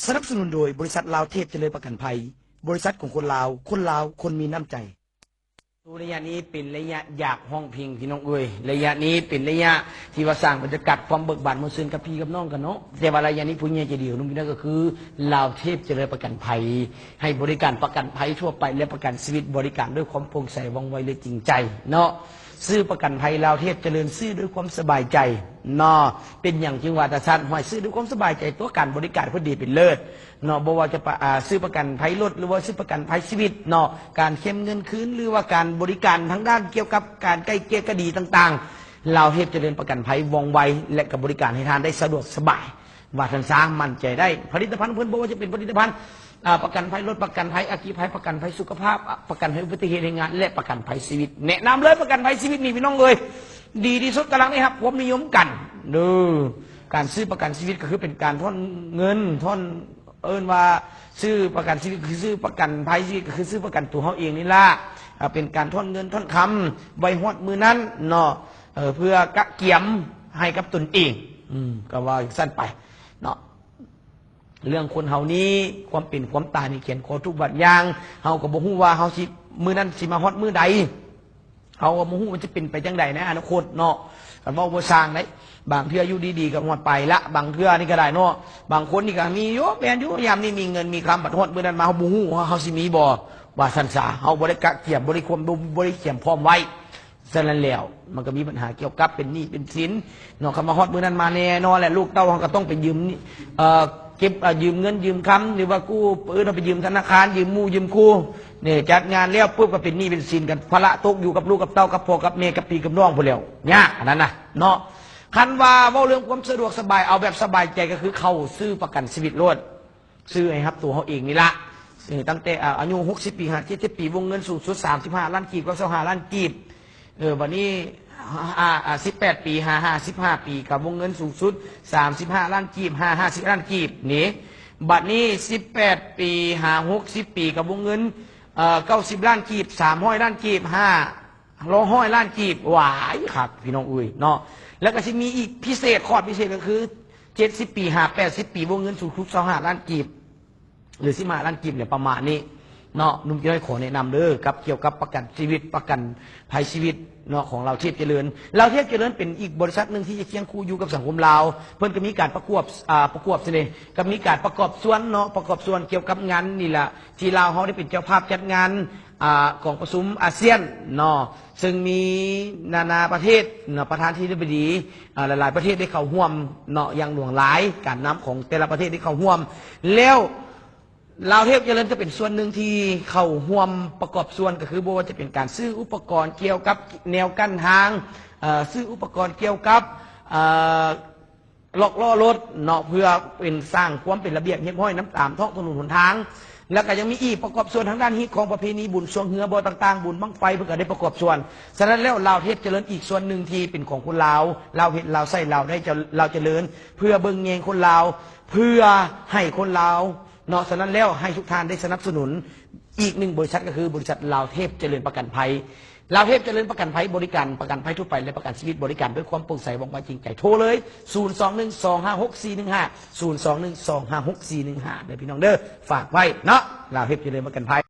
สนับสนุนโดยบริษัทลาวเทพเจริญประกันภัยบริษัทของคนลาวคนมีน้ำใจระยะนี้เป็นระยะอยากห้องพิงพี่น้องเอ้ยระยะนี้เป็นระยะที่ว่าสร้างบรรยากาศความเบิกบานมวลซื่นกับพี่กับน้องกันเนาะแต่ว่าระยะนี้ผู้ใหญ่ใจดีของนุ่มพี่น้องก็คือลาวเทพเจริญประกันภัยให้บริการประกันภัยทั่วไปและประกันชีวิตบริการด้วยความโปร่งใสว่องไวและจริงใจเนาะซื้อประกันภัยลาวเทพเจริญซื้อด้วยความสบายใจเนาะเป็นอย่างจริงว่าแต่สั้นหอยซื้อด้วยความสบายใจตัวการบริการพอดีเป็นเลิศเนาะบอกว่าจะซื้อประกันภัยรถหรือว่าซื้อประกันภัยชีวิตเนาะการเข้มเงินคืนหรือว่าการบริการทั้งด้านเกี่ยวกับการไกลเกลี่ยคดีต่างๆลาวเทพเจริญประกันภัยว่องไวและกับบริการให้ทานได้สะดวกสบายว่าท่านสร้างมั่นใจได้ผลิตภัณฑ์เพื่อนบอกว่าจะเป็นผลิตภัณฑ์ประกันภัยรถประกันภัยอัคคีภัยประกันภัยสุขภาพประกันภัยอุบัติเหตุในงานและประกันภัยชีวิตแนะนำเลยประกันภัยชีวิตนี่พี่น้องเลยดีที่สุดกำลังนี่ครับผมนิยมกันดูการซื้อประกันชีวิตก็คือเป็นการทอนเงินทอนว่าซื้อประกันชีวิตคือซื้อประกันภัยชีวิตก็คือซื้อประกันตัวเขาเองนี่ละเป็นการทอนเงินทอนคำใบหอดมือนั้นเนาะเพื่อกะเกี่ยมให้กับตนเองก็ว่าสั้นไปเนาะเรื่องคนเฮานี้ความเป็นความตายนี่เขียนโคทุกบัดย่างเฮาก็บ่ฮู้ว่าเฮาสิมือนั้นสิมาฮอดมือใดเฮาก็บ่ฮู้มันจะเป็นไปจังใดในอนาคตเนาะกันว่าบ่สร้างได้บางเทื่ออยู่ดีๆก็ฮอดไปละบางเทื่อนี่ก็ได้เนาะบางคนนี่ก็มีอยู่แม่นอยู่ยามนี้มีเงินมีคำบัดฮอดมือนั้นมาเฮาบ่ฮู้ว่าเฮาสิมีบ่ว่าซั่นซะเฮาบ่ได้กะเกี่ยมบ่ได้ความบ่ได้เกี่ยมพร้อมไว้ฉะนั้นแล้วมันก็มีปัญหาเกี่ยวกับเป็นหนี้เป็นสินเนาะคำว่าฮอดมือนั้นมาแน่นอนแหละลูกเต้าก็ต้องไปยืมเก็บยืมเงินยืมคำหรือว่ากู้เราไปยืมธนาคารยืมมู่ยืมคู่เนี่ยจัดงานแล้วปุ๊บก็เป็นหนี้เป็นสินกันภาระตกอยู่กับลูกกับเต้ากับพ่อกับแม่กับพี่กับน้องพวกเราเนี่ยอันนั้นนะเนาะคันว่าเรื่องความสะดวกสบายเอาแบบสบายใจก็คือเขาซื้อประกันชีวิตรถซื้อให้ครับตัวเขาเองนี่ละตั้งแต่อายุ60 ปี57 ปีวงเงินสูงสุด35 ล้านกีบกับ25 ล้านกีบวันนี้18 ปี15 ปีกับวงเงินสูงสุด35 ล้านกีบ50 ล้านกีบนี่บัดนี้18 ปี60 ปีกับวงเงิน90 ล้านกีบ300 ล้านกีบ500 ล้านกีบหวายครับพี่น้องอุ้ยเนาะแล้วก็จะมีอีกพิเศษคอร์ดพิเศษก็คือ70 ปี80 ปีวงเงินสูงสุด25 ล้านกีบหรือ15 ล้านกีบเนี่ยประมาณนี้เนาะนุ่มจะให้ขอแนะนำเด้อกับเกี่ยวกับประกันชีวิตประกันภัยชีวิตเนาะของเราเทพเจริญเราเทพเจริญเป็นอีกบริษัทหนึ่งที่จะเคียงคู่อยู่กับสังคมเราเพิ่นก็มีการประกวดสิเนี่ยก็มีการประกอบส่วนเนาะประกอบส่วนเกี่ยวกับงานนี่แหละที่เราเขาได้เป็นเจ้าภาพจัดงานกองประชุมอาเซียนเนาะซึ่งมีนานาประเทศเนาะประธานที่บดีหลายๆประเทศได้เข้าร่วมเนาะอย่างหลวงหลายการนำของแต่ละประเทศได้เข้าร่วมแล้วลาวเทพเจริญจะเป็นส่วนหนึ่งที่เข้าร่วมประกอบส่วนก็คือว่าจะเป็นการซื้ออุปกรณ์เกี่ยวกับแนวกั้นทางซื้ออุปกรณ์เกี่ยวกับล็อกล้อรถเนาะเพื่อเป็นสร้างความเป็นระเบียบเรียบร้อยน้ำตามท้องถนนหนทางแล้วก็ยังมีอีกประกอบส่วนทางด้านฮิตของประเพณีบุญช่วงเฮือบ่ต่างๆบุญบั้งไฟเพื่อก็ได้ประกอบส่วนฉะนั้นแล้วลาวเทพเจริญอีกส่วนหนึ่งที่เป็นของคนลาวเห็นลาวใส่ลาวได้เราเจริญเพื่อเบิ่งแยงคนลาวเพื่อให้คนลาวเนาะฉะนั้นแล้วให้ทุกท่านได้สนับสนุนอีกหนึ่งบริษัทก็คือบริษัทลาวเทพเจริญประกันภัยลาวเทพเจริญประกันภัยบริการประกันภัยทั่วไปและประกันชีวิตบริการด้วยความโปร่งใสว่องไวจริงใจโทรเลย021256415 021256415เด้อพี่น้องเด้อฝากไว้เนาะลาวเทพเจริญประกันภัย